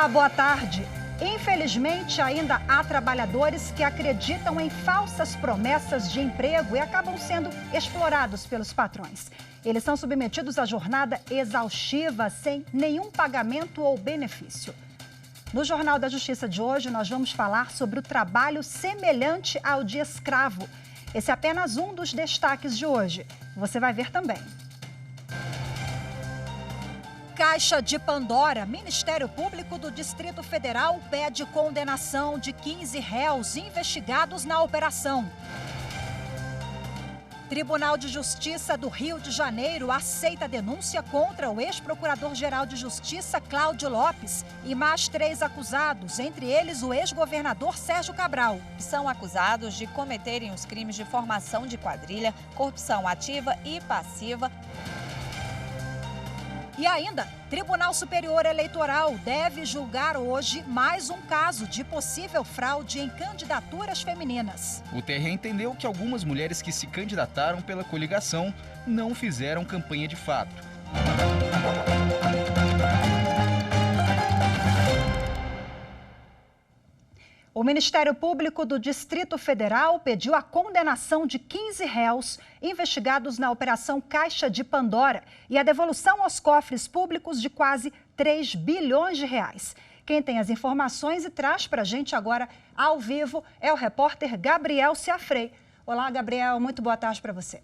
Olá, boa tarde. Infelizmente, ainda há trabalhadores que acreditam em falsas promessas de emprego e acabam sendo explorados pelos patrões. Eles são submetidos a jornada exaustiva, sem nenhum pagamento ou benefício. No Jornal da Justiça de hoje, nós vamos falar sobre o trabalho semelhante ao de escravo. Esse é apenas um dos destaques de hoje. Você vai ver também. Caixa de Pandora. Ministério Público do Distrito Federal pede condenação de 15 réus investigados na operação. Tribunal de Justiça do Rio de Janeiro aceita a denúncia contra o ex-procurador-geral de Justiça, Cláudio Lopes, e mais 3 acusados, entre eles o ex-governador Sérgio Cabral. São acusados de cometerem os crimes de formação de quadrilha, corrupção ativa e passiva. E ainda, Tribunal Superior Eleitoral deve julgar hoje mais um caso de possível fraude em candidaturas femininas. O TRE entendeu que algumas mulheres que se candidataram pela coligação não fizeram campanha de fato. O Ministério Público do Distrito Federal pediu a condenação de 15 réus investigados na Operação Caixa de Pandora e a devolução aos cofres públicos de quase 3 bilhões de reais. Quem tem as informações e traz para a gente agora, ao vivo, é o repórter Gabriel Ciafrei. Olá, Gabriel, muito boa tarde para você.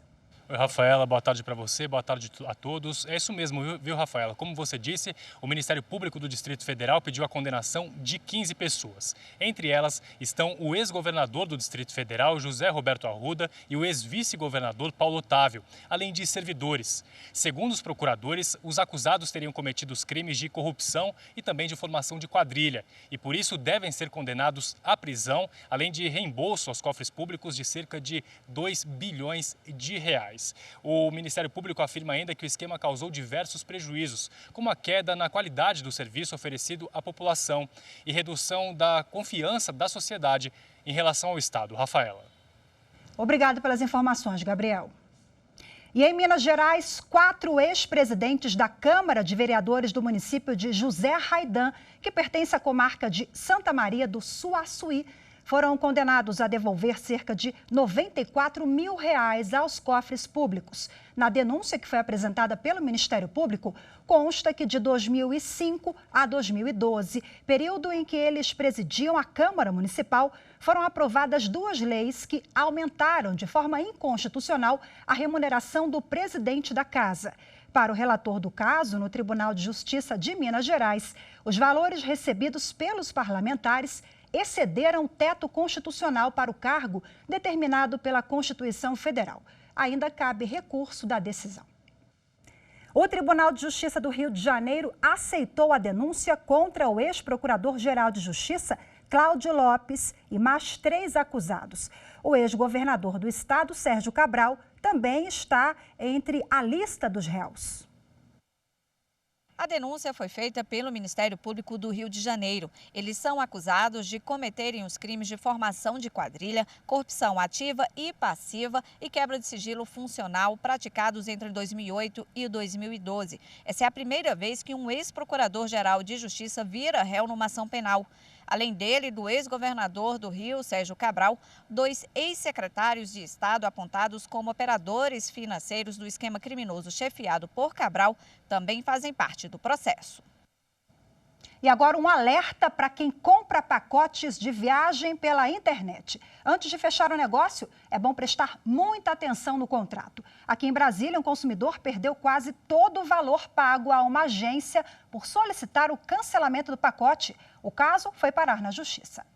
Oi, Rafaela, boa tarde para você, boa tarde a todos. É isso mesmo, viu, Rafaela? Como você disse, o Ministério Público do Distrito Federal pediu a condenação de 15 pessoas. Entre elas estão o ex-governador do Distrito Federal, José Roberto Arruda, e o ex-vice-governador Paulo Otávio, além de servidores. Segundo os procuradores, os acusados teriam cometido os crimes de corrupção e também de formação de quadrilha, e por isso devem ser condenados à prisão, além de reembolso aos cofres públicos de cerca de 2 bilhões de reais. O Ministério Público afirma ainda que o esquema causou diversos prejuízos, como a queda na qualidade do serviço oferecido à população e redução da confiança da sociedade em relação ao Estado. Rafaela. Obrigado pelas informações, Gabriel. E em Minas Gerais, 4 ex-presidentes da Câmara de Vereadores do município de José Raidan, que pertence à comarca de Santa Maria do Suaçuí, foram condenados a devolver cerca de 94 mil reais aos cofres públicos. Na denúncia que foi apresentada pelo Ministério Público, consta que de 2005 a 2012, período em que eles presidiam a Câmara Municipal, foram aprovadas 2 leis que aumentaram de forma inconstitucional a remuneração do presidente da casa. Para o relator do caso, no Tribunal de Justiça de Minas Gerais, os valores recebidos pelos parlamentares excederam o teto constitucional para o cargo determinado pela Constituição Federal. Ainda cabe recurso da decisão. O Tribunal de Justiça do Rio de Janeiro aceitou a denúncia contra o ex-procurador-geral de Justiça, Cláudio Lopes, e mais 3 acusados. O ex-governador do estado, Sérgio Cabral, também está entre a lista dos réus. A denúncia foi feita pelo Ministério Público do Rio de Janeiro. Eles são acusados de cometerem os crimes de formação de quadrilha, corrupção ativa e passiva e quebra de sigilo funcional praticados entre 2008 e 2012. Essa é a primeira vez que um ex-procurador-geral de Justiça vira réu numa ação penal. Além dele e do ex-governador do Rio, Sérgio Cabral, 2 ex-secretários de Estado apontados como operadores financeiros do esquema criminoso chefiado por Cabral também fazem parte do processo. E agora um alerta para quem compra pacotes de viagem pela internet. Antes de fechar o negócio, é bom prestar muita atenção no contrato. Aqui em Brasília, um consumidor perdeu quase todo o valor pago a uma agência por solicitar o cancelamento do pacote. O caso foi parar na Justiça.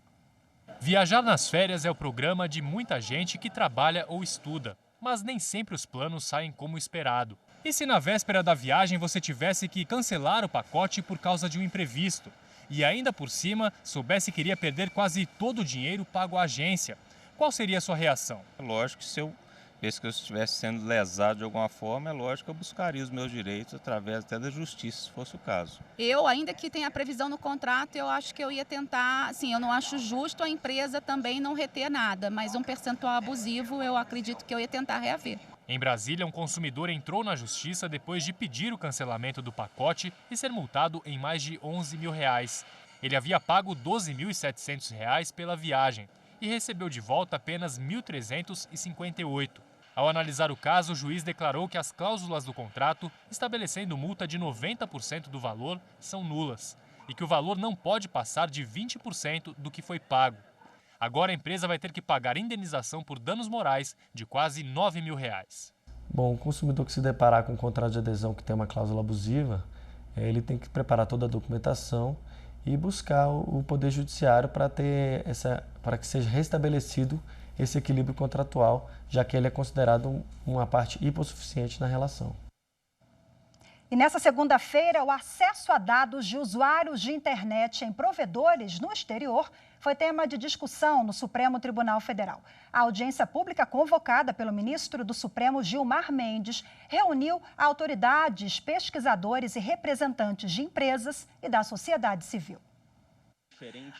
Viajar nas férias é o programa de muita gente que trabalha ou estuda, mas nem sempre os planos saem como esperado. E se na véspera da viagem você tivesse que cancelar o pacote por causa de um imprevisto? E ainda por cima, soubesse que iria perder quase todo o dinheiro pago à agência? Qual seria a sua reação? É lógico que se eu estivesse sendo lesado de alguma forma, é lógico que eu buscaria os meus direitos através até da justiça, se fosse o caso. Eu, ainda que tenha previsão no contrato, eu acho que eu ia tentar, assim, eu não acho justo a empresa também não reter nada, mas um percentual abusivo eu acredito que eu ia tentar reaver. Em Brasília, um consumidor entrou na justiça depois de pedir o cancelamento do pacote e ser multado em mais de 11 mil reais. Ele havia pago R$ 12.700 pela viagem e recebeu de volta apenas R$ 1.358. Ao analisar o caso, o juiz declarou que as cláusulas do contrato, estabelecendo multa de 90% do valor, são nulas e que o valor não pode passar de 20% do que foi pago. Agora a empresa vai ter que pagar indenização por danos morais de quase R$ 9 mil. Bom, o consumidor que se deparar com um contrato de adesão que tem uma cláusula abusiva, ele tem que preparar toda a documentação e buscar o Poder Judiciário para que seja restabelecido esse equilíbrio contratual, já que ele é considerado uma parte hipossuficiente na relação. E nessa segunda-feira, o acesso a dados de usuários de internet em provedores no exterior foi tema de discussão no Supremo Tribunal Federal. A audiência pública convocada pelo ministro do Supremo, Gilmar Mendes, reuniu autoridades, pesquisadores e representantes de empresas e da sociedade civil.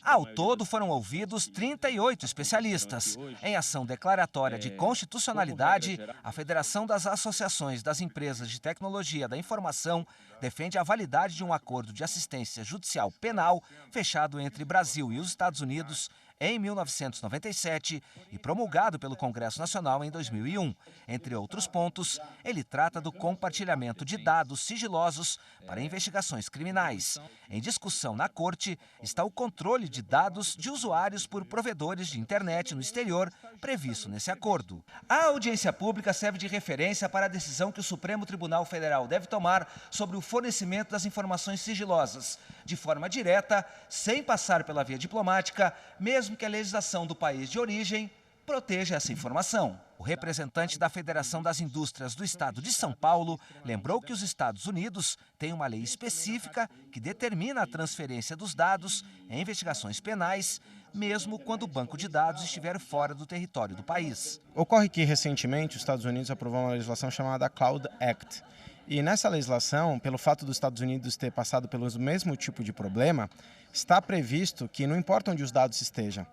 Ao todo, foram ouvidos 38 especialistas. Em ação declaratória de constitucionalidade, a Federação das Associações das Empresas de Tecnologia da Informação defende a validade de um acordo de assistência judicial penal fechado entre Brasil e os Estados Unidos em 1997 e promulgado pelo Congresso Nacional em 2001. Entre outros pontos, ele trata do compartilhamento de dados sigilosos para investigações criminais. Em discussão na Corte está o controle de dados de usuários por provedores de internet no exterior, previsto nesse acordo. A audiência pública serve de referência para a decisão que o Supremo Tribunal Federal deve tomar sobre o fornecimento das informações sigilosas, de forma direta, sem passar pela via diplomática, mesmo que a legislação do país de origem proteja essa informação. O representante da Federação das Indústrias do Estado de São Paulo lembrou que os Estados Unidos têm uma lei específica que determina a transferência dos dados em investigações penais, mesmo quando o banco de dados estiver fora do território do país. Ocorre que, recentemente, os Estados Unidos aprovou uma legislação chamada Cloud Act. E nessa legislação, pelo fato dos Estados Unidos ter passado pelo mesmo tipo de problema, está previsto que não importa onde os dados estejam,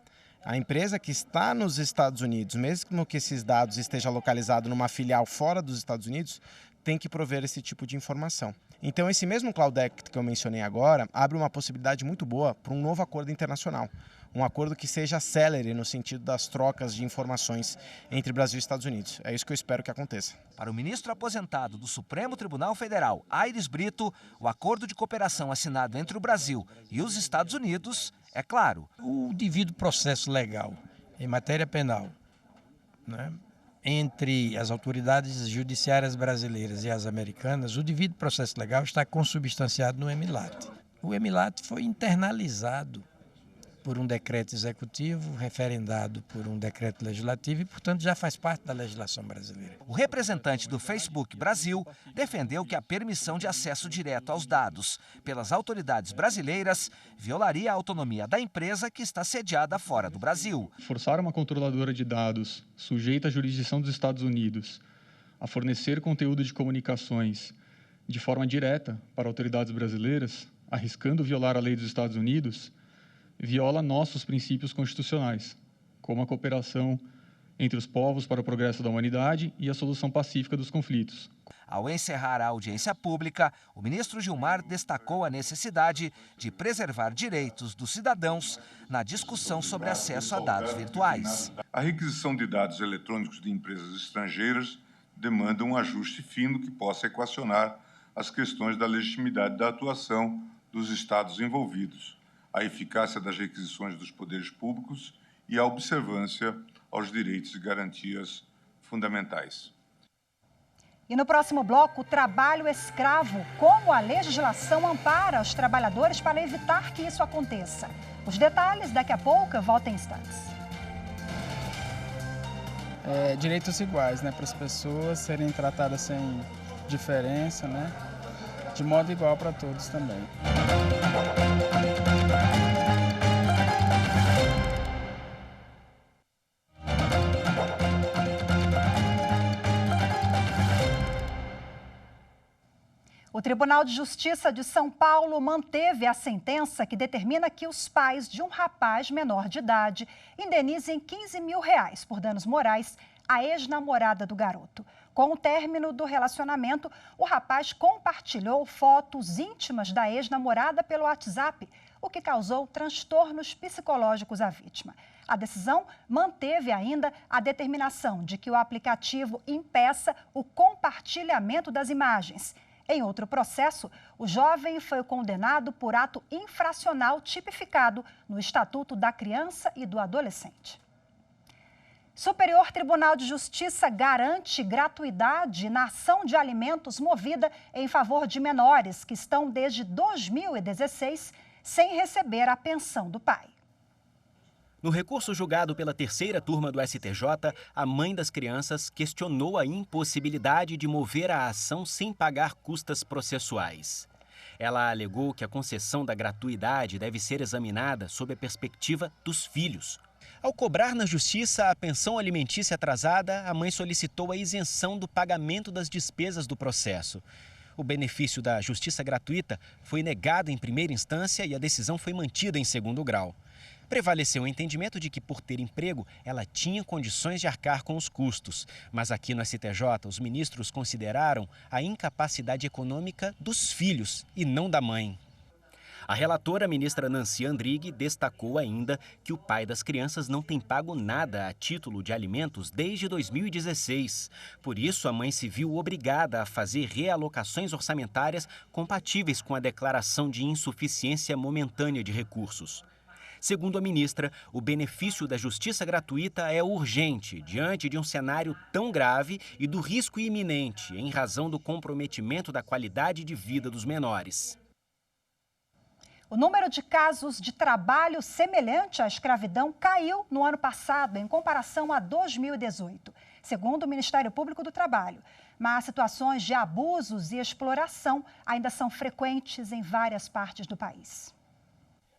a empresa que está nos Estados Unidos, mesmo que esses dados estejam localizados numa filial fora dos Estados Unidos, tem que prover esse tipo de informação. Então, esse mesmo Cloud Act que eu mencionei agora abre uma possibilidade muito boa para um novo acordo internacional. Um acordo que seja célere no sentido das trocas de informações entre Brasil e Estados Unidos. É isso que eu espero que aconteça. Para o ministro aposentado do Supremo Tribunal Federal, Aires Brito, o acordo de cooperação assinado entre o Brasil e os Estados Unidos é claro. O devido processo legal em matéria penal, né, entre as autoridades judiciárias brasileiras e as americanas, o devido processo legal está consubstanciado no EMILAT. O EMILAT foi internalizado por um decreto executivo, referendado por um decreto legislativo e, portanto, já faz parte da legislação brasileira. O representante do Facebook Brasil defendeu que a permissão de acesso direto aos dados pelas autoridades brasileiras violaria a autonomia da empresa que está sediada fora do Brasil. Forçar uma controladora de dados sujeita à jurisdição dos Estados Unidos a fornecer conteúdo de comunicações de forma direta para autoridades brasileiras, arriscando violar a lei dos Estados Unidos, viola nossos princípios constitucionais, como a cooperação entre os povos para o progresso da humanidade e a solução pacífica dos conflitos. Ao encerrar a audiência pública, o ministro Gilmar destacou a necessidade de preservar direitos dos cidadãos na discussão sobre acesso a dados virtuais. A requisição de dados eletrônicos de empresas estrangeiras demanda um ajuste fino que possa equacionar as questões da legitimidade da atuação dos Estados envolvidos, a eficácia das requisições dos poderes públicos e a observância aos direitos e garantias fundamentais. E no próximo bloco, o trabalho escravo, como a legislação ampara os trabalhadores para evitar que isso aconteça. Os detalhes daqui a pouco, eu volto em instantes. Direitos iguais, né, para as pessoas serem tratadas sem diferença, né, de modo igual para todos também. O Tribunal de Justiça de São Paulo manteve a sentença que determina que os pais de um rapaz menor de idade indenizem R$15 mil por danos morais à ex-namorada do garoto. Com o término do relacionamento, o rapaz compartilhou fotos íntimas da ex-namorada pelo WhatsApp. o que causou transtornos psicológicos à vítima. A decisão manteve ainda a determinação de que o aplicativo impeça o compartilhamento das imagens. Em outro processo, o jovem foi condenado por ato infracional tipificado no Estatuto da Criança e do Adolescente. Superior Tribunal de Justiça garante gratuidade na ação de alimentos movida em favor de menores que estão desde 2016 sem receber a pensão do pai. No recurso julgado pela terceira turma do STJ, a mãe das crianças questionou a impossibilidade de mover a ação sem pagar custas processuais. Ela alegou que a concessão da gratuidade deve ser examinada sob a perspectiva dos filhos. Ao cobrar na justiça a pensão alimentícia atrasada, a mãe solicitou a isenção do pagamento das despesas do processo. O benefício da justiça gratuita foi negado em primeira instância e a decisão foi mantida em segundo grau. Prevaleceu o entendimento de que, por ter emprego, ela tinha condições de arcar com os custos. Mas aqui no STJ, os ministros consideraram a incapacidade econômica dos filhos e não da mãe. A relatora, ministra Nancy Andrighi, destacou ainda que o pai das crianças não tem pago nada a título de alimentos desde 2016. Por isso, a mãe se viu obrigada a fazer realocações orçamentárias compatíveis com a declaração de insuficiência momentânea de recursos. Segundo a ministra, o benefício da justiça gratuita é urgente diante de um cenário tão grave e do risco iminente em razão do comprometimento da qualidade de vida dos menores. O número de casos de trabalho semelhante à escravidão caiu no ano passado em comparação a 2018, segundo o Ministério Público do Trabalho. Mas situações de abusos e exploração ainda são frequentes em várias partes do país.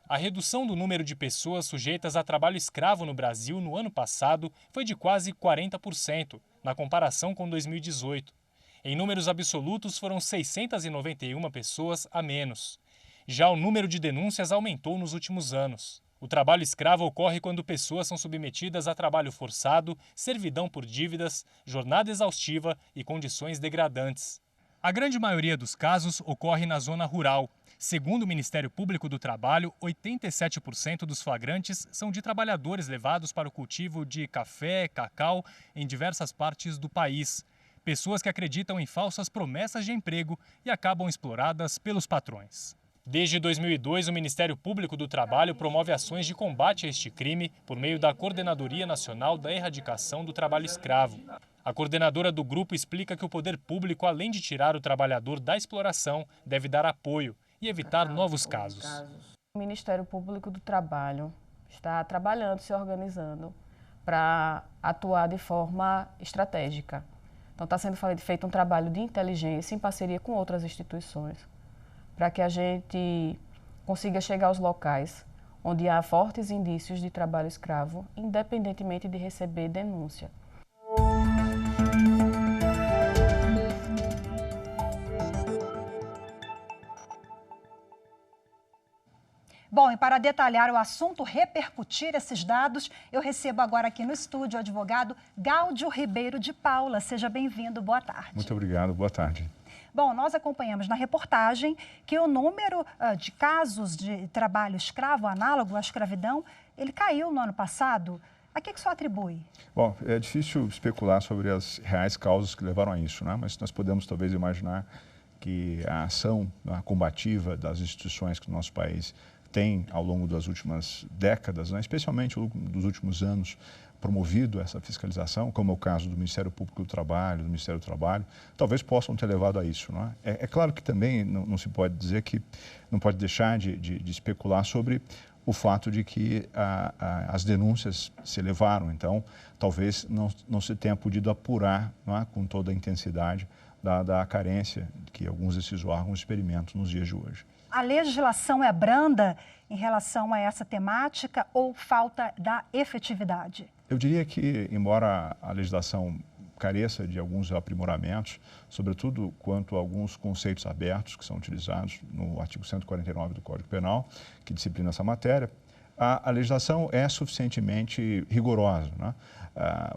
A redução do número de pessoas sujeitas a trabalho escravo no Brasil no ano passado foi de quase 40%, na comparação com 2018. Em números absolutos, foram 691 pessoas a menos. Já o número de denúncias aumentou nos últimos anos. O trabalho escravo ocorre quando pessoas são submetidas a trabalho forçado, servidão por dívidas, jornada exaustiva e condições degradantes. A grande maioria dos casos ocorre na zona rural. Segundo o Ministério Público do Trabalho, 87% dos flagrantes são de trabalhadores levados para o cultivo de café, cacau em diversas partes do país. Pessoas que acreditam em falsas promessas de emprego e acabam exploradas pelos patrões. Desde 2002, o Ministério Público do Trabalho promove ações de combate a este crime por meio da Coordenadoria Nacional da Erradicação do Trabalho Escravo. A coordenadora do grupo explica que o poder público, além de tirar o trabalhador da exploração, deve dar apoio e evitar novos casos. O Ministério Público do Trabalho está trabalhando, se organizando para atuar de forma estratégica. Então está sendo feito um trabalho de inteligência em parceria com outras instituições, para que a gente consiga chegar aos locais onde há fortes indícios de trabalho escravo, independentemente de receber denúncia. Bom, e para detalhar o assunto, repercutir esses dados, eu recebo agora aqui no estúdio o advogado Gáudio Ribeiro de Paula. Seja bem-vindo, boa tarde. Muito obrigado, boa tarde. Bom, nós acompanhamos na reportagem que o número de casos de trabalho escravo, análogo à escravidão, ele caiu no ano passado. A que isso atribui? Bom, é difícil especular sobre as reais causas que levaram a isso, né? Mas nós podemos talvez imaginar que a ação combativa das instituições que o nosso país tem ao longo das últimas décadas, né, especialmente ao longo dos últimos anos, promovido essa fiscalização, como é o caso do Ministério Público do Trabalho, do Ministério do Trabalho, talvez possam ter levado a isso. Não é? É claro que também não se pode dizer que, não pode deixar de especular sobre o fato de que as denúncias se elevaram, então talvez não se tenha podido apurar, não é, com toda a intensidade da carência que alguns desses órgãos experimentam nos dias de hoje. A legislação é branda em relação a essa temática ou falta da efetividade? Eu diria que, embora a legislação careça de alguns aprimoramentos, sobretudo quanto a alguns conceitos abertos que são utilizados no artigo 149 do Código Penal, que disciplina essa matéria, a legislação é suficientemente rigorosa, né?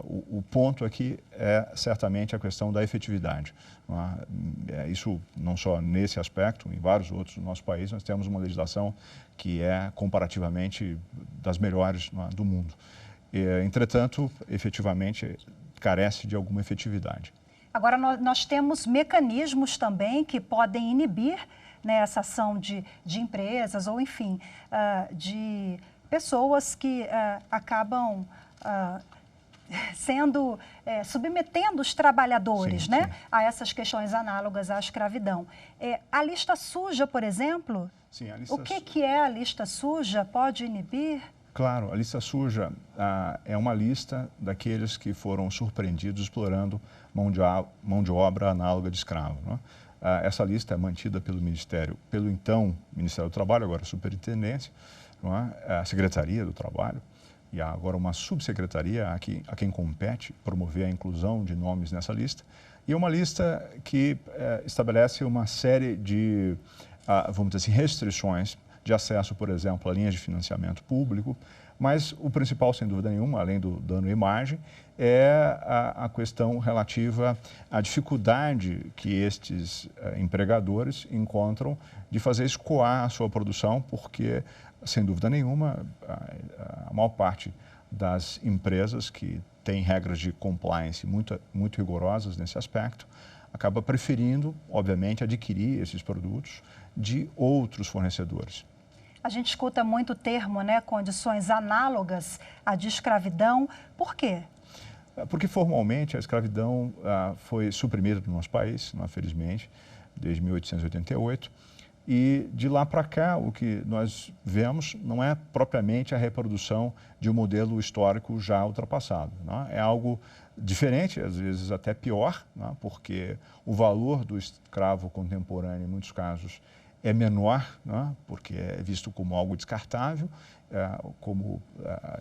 O ponto aqui é certamente a questão da efetividade. Isso não só nesse aspecto, em vários outros do nosso país, nós temos uma legislação que é comparativamente das melhores do mundo. Entretanto, efetivamente, carece de alguma efetividade. Agora, nós temos mecanismos também que podem inibir, né, essa ação de empresas ou, enfim, de pessoas que acabam submetendo os trabalhadores, sim, né, sim, a essas questões análogas à escravidão. A lista suja, por exemplo, sim, a lista o que é a lista suja? Pode inibir? Claro, a lista suja é uma lista daqueles que foram surpreendidos explorando mão de obra análoga de escravo, né? Essa lista é mantida pelo então Ministério do Trabalho, agora Superintendência, não é? A Secretaria do Trabalho, e há agora uma subsecretaria a quem compete promover a inclusão de nomes nessa lista. E é uma lista que estabelece uma série de, vamos dizer assim, restrições de acesso, por exemplo, a linhas de financiamento público, mas o principal, sem dúvida nenhuma, além do dano à imagem, é a questão relativa à dificuldade que estes empregadores encontram de fazer escoar a sua produção, porque, sem dúvida nenhuma, a maior parte das empresas que têm regras de compliance muito rigorosas nesse aspecto, acaba preferindo, obviamente, adquirir esses produtos de outros fornecedores. A gente escuta muito o termo, né, condições análogas à de escravidão. Por quê? Porque formalmente a escravidão foi suprimida no nosso país, felizmente, desde 1888. E de lá para cá, o que nós vemos não é propriamente a reprodução de um modelo histórico já ultrapassado, né? É algo diferente, às vezes até pior, né? Porque o valor do escravo contemporâneo, em muitos casos, é menor, né? Porque é visto como algo descartável, como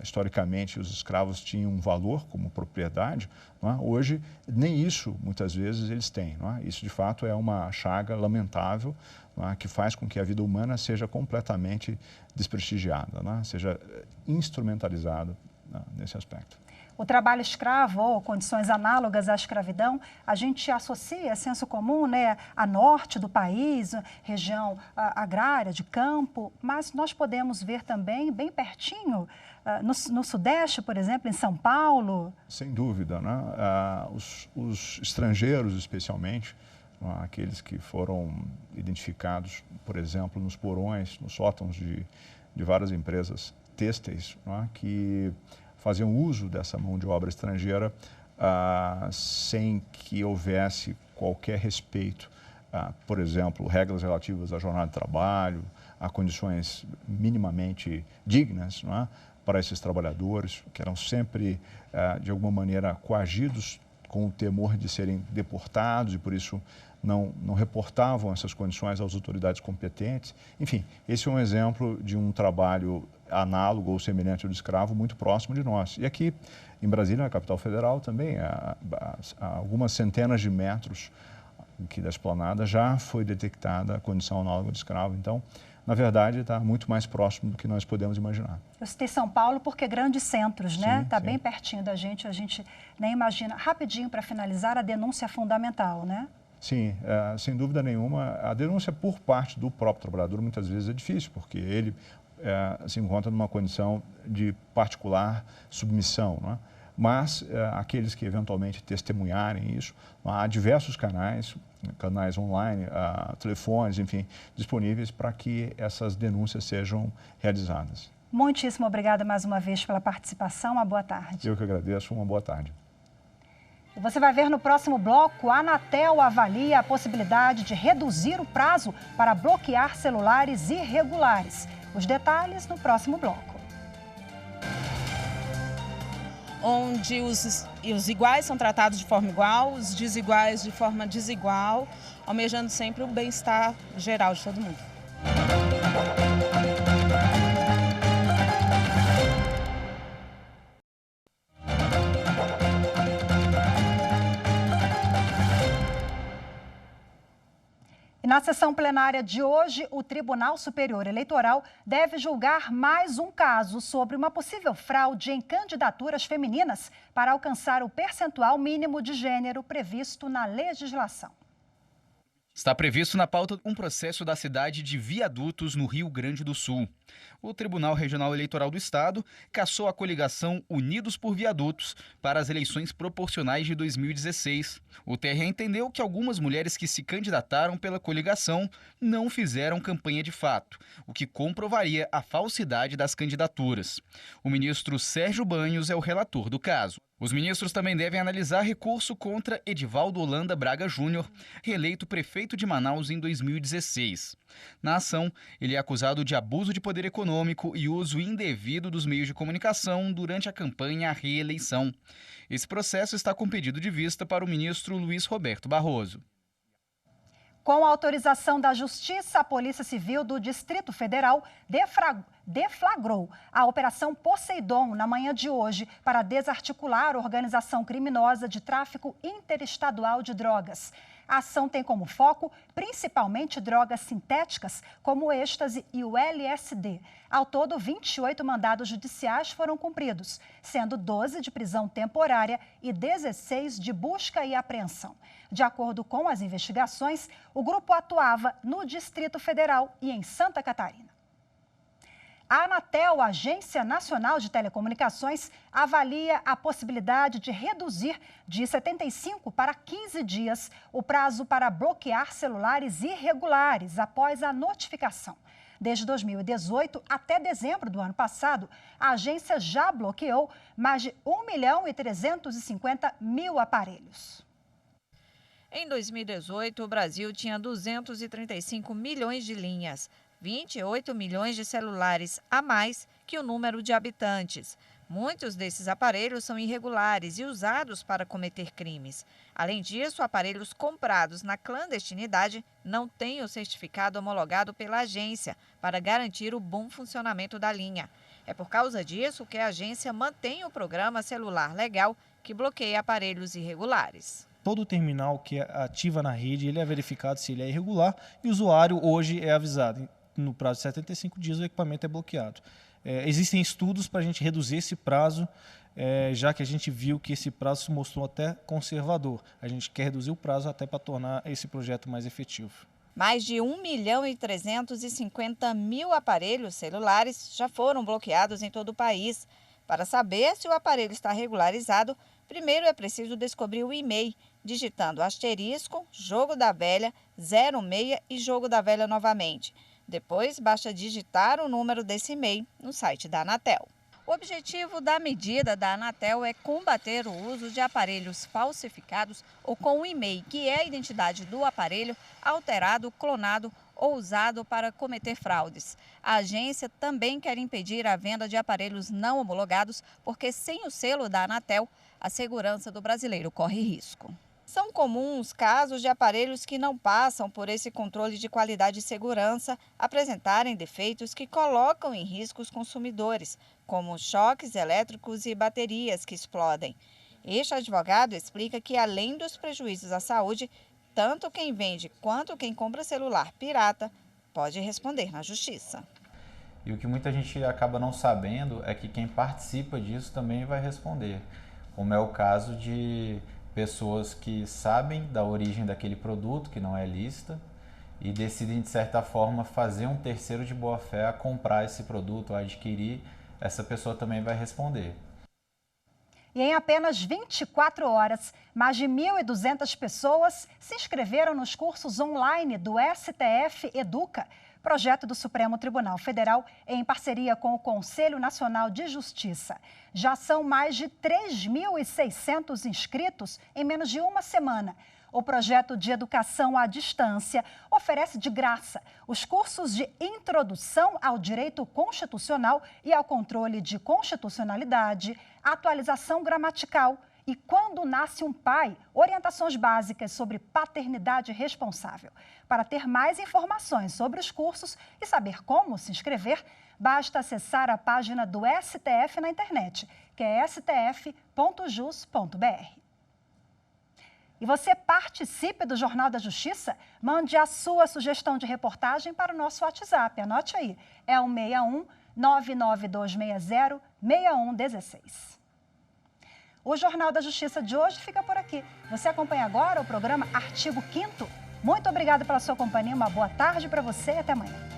historicamente os escravos tinham um valor como propriedade, né? Hoje nem isso muitas vezes eles têm, né? Isso de fato é uma chaga lamentável, né? Que faz com que a vida humana seja completamente desprestigiada, né? Seja instrumentalizada, né? Nesse aspecto. O trabalho escravo ou condições análogas à escravidão, a gente associa, senso comum, né, a norte do país, região agrária, de campo, mas nós podemos ver também bem pertinho, no Sudeste, por exemplo, em São Paulo. Sem dúvida, né? Os estrangeiros, especialmente, aqueles que foram identificados, por exemplo, nos porões, nos sótãos de várias empresas têxteis, né, que faziam uso dessa mão de obra estrangeira sem que houvesse qualquer respeito, por exemplo, regras relativas à jornada de trabalho, a condições minimamente dignas, não é, para esses trabalhadores, que eram sempre, de alguma maneira, coagidos com o temor de serem deportados e, por isso, não reportavam essas condições às autoridades competentes. Enfim, esse é um exemplo de um trabalho análogo ou semelhante ao do escravo muito próximo de nós. E aqui, em Brasília, na capital federal, também, a algumas centenas de metros aqui da esplanada, já foi detectada a condição análoga de escravo. Então, na verdade, está muito mais próximo do que nós podemos imaginar. Eu citei São Paulo porque grandes centros, né? Está sim. Bem pertinho da gente, a gente nem imagina. Rapidinho, para finalizar, a denúncia é fundamental, né? Sim, sem dúvida nenhuma. A denúncia por parte do próprio trabalhador muitas vezes é difícil, porque ele se encontra numa condição de particular submissão, não é? Mas aqueles que eventualmente testemunharem isso, há diversos canais online, telefones, enfim, disponíveis para que essas denúncias sejam realizadas. Muitíssimo obrigada mais uma vez pela participação. Uma boa tarde. Eu que agradeço. Uma boa tarde. E você vai ver no próximo bloco, a Anatel avalia a possibilidade de reduzir o prazo para bloquear celulares irregulares. Os detalhes no próximo bloco. Onde os iguais são tratados de forma igual, os desiguais de forma desigual, almejando sempre o bem-estar geral de todo mundo. E Na sessão plenária de hoje, o Tribunal Superior Eleitoral deve julgar mais um caso sobre uma possível fraude em candidaturas femininas para alcançar o percentual mínimo de gênero previsto na legislação. Está previsto na pauta um processo da cidade de Viadutos, no Rio Grande do Sul. O Tribunal Regional Eleitoral do Estado cassou a coligação Unidos por Viadutos para as eleições proporcionais de 2016. O TRE entendeu que algumas mulheres que se candidataram pela coligação não fizeram campanha de fato, o que comprovaria a falsidade das candidaturas. O ministro Sérgio Banhos é o relator do caso. Os ministros também devem analisar recurso contra Edivaldo Holanda Braga Júnior, reeleito prefeito de Manaus em 2016. Na ação, ele é acusado de abuso de poder econômico e uso indevido dos meios de comunicação durante a campanha à reeleição. Esse processo está com pedido de vista para o ministro Luiz Roberto Barroso. Com a autorização da Justiça, a Polícia Civil do Distrito Federal deflagrou a Operação Poseidon na manhã de hoje para desarticular a organização criminosa de tráfico interestadual de drogas. A ação tem como foco principalmente drogas sintéticas, como o êxtase e o LSD. Ao todo, 28 mandados judiciais foram cumpridos, sendo 12 de prisão temporária e 16 de busca e apreensão. De acordo com as investigações, o grupo atuava no Distrito Federal e em Santa Catarina. A Anatel, a Agência Nacional de Telecomunicações, avalia a possibilidade de reduzir de 75 para 15 dias o prazo para bloquear celulares irregulares após a notificação. Desde 2018 até dezembro do ano passado, a agência já bloqueou mais de 1.350.000 aparelhos. Em 2018, o Brasil tinha 235 milhões de linhas, 28 milhões de celulares a mais que o número de habitantes. Muitos desses aparelhos são irregulares e usados para cometer crimes. Além disso, aparelhos comprados na clandestinidade não têm o certificado homologado pela agência para garantir o bom funcionamento da linha. É por causa disso que a agência mantém o programa Celular Legal, que bloqueia aparelhos irregulares. Todo terminal que é ativa na rede, ele é verificado se ele é irregular e o usuário hoje é avisado. No prazo de 75 dias o equipamento é bloqueado. Existem estudos para a gente reduzir esse prazo, já que a gente viu que esse prazo se mostrou até conservador. A gente quer reduzir o prazo até para tornar esse projeto mais efetivo. Mais de 1.350.000 aparelhos celulares já foram bloqueados em todo o país. Para saber se o aparelho está regularizado, primeiro é preciso descobrir o e-mail, digitando asterisco, jogo da velha, 06 e jogo da velha novamente. Depois, basta digitar o número desse e-mail no site da Anatel. O objetivo da medida da Anatel é combater o uso de aparelhos falsificados ou com o e-mail, que é a identidade do aparelho, alterado, clonado ou usado para cometer fraudes. A agência também quer impedir a venda de aparelhos não homologados, porque sem o selo da Anatel, a segurança do brasileiro corre risco. São comuns casos de aparelhos que não passam por esse controle de qualidade e segurança apresentarem defeitos que colocam em risco os consumidores, como choques elétricos e baterias que explodem. Este advogado explica que, além dos prejuízos à saúde, tanto quem vende quanto quem compra celular pirata pode responder na justiça. E o que muita gente acaba não sabendo é que quem participa disso também vai responder, como é o caso de pessoas que sabem da origem daquele produto, que não é lícita, e decidem, de certa forma, fazer um terceiro de boa-fé a comprar esse produto, a adquirir, essa pessoa também vai responder. E em apenas 24 horas, mais de 1.200 pessoas se inscreveram nos cursos online do STF Educa, projeto do Supremo Tribunal Federal em parceria com o Conselho Nacional de Justiça. Já são mais de 3.600 inscritos em menos de uma semana. O projeto de educação à distância oferece de graça os cursos de introdução ao direito constitucional e ao controle de constitucionalidade, atualização gramatical e, quando nasce um pai, orientações básicas sobre paternidade responsável. Para ter mais informações sobre os cursos e saber como se inscrever, basta acessar a página do STF na internet, que é stf.jus.br. E você participe do Jornal da Justiça? Mande a sua sugestão de reportagem para o nosso WhatsApp. Anote aí, é o 61 99260 6116. O Jornal da Justiça de hoje fica por aqui. Você acompanha agora o programa Artigo 5º. Muito obrigada pela sua companhia, uma boa tarde para você e até amanhã.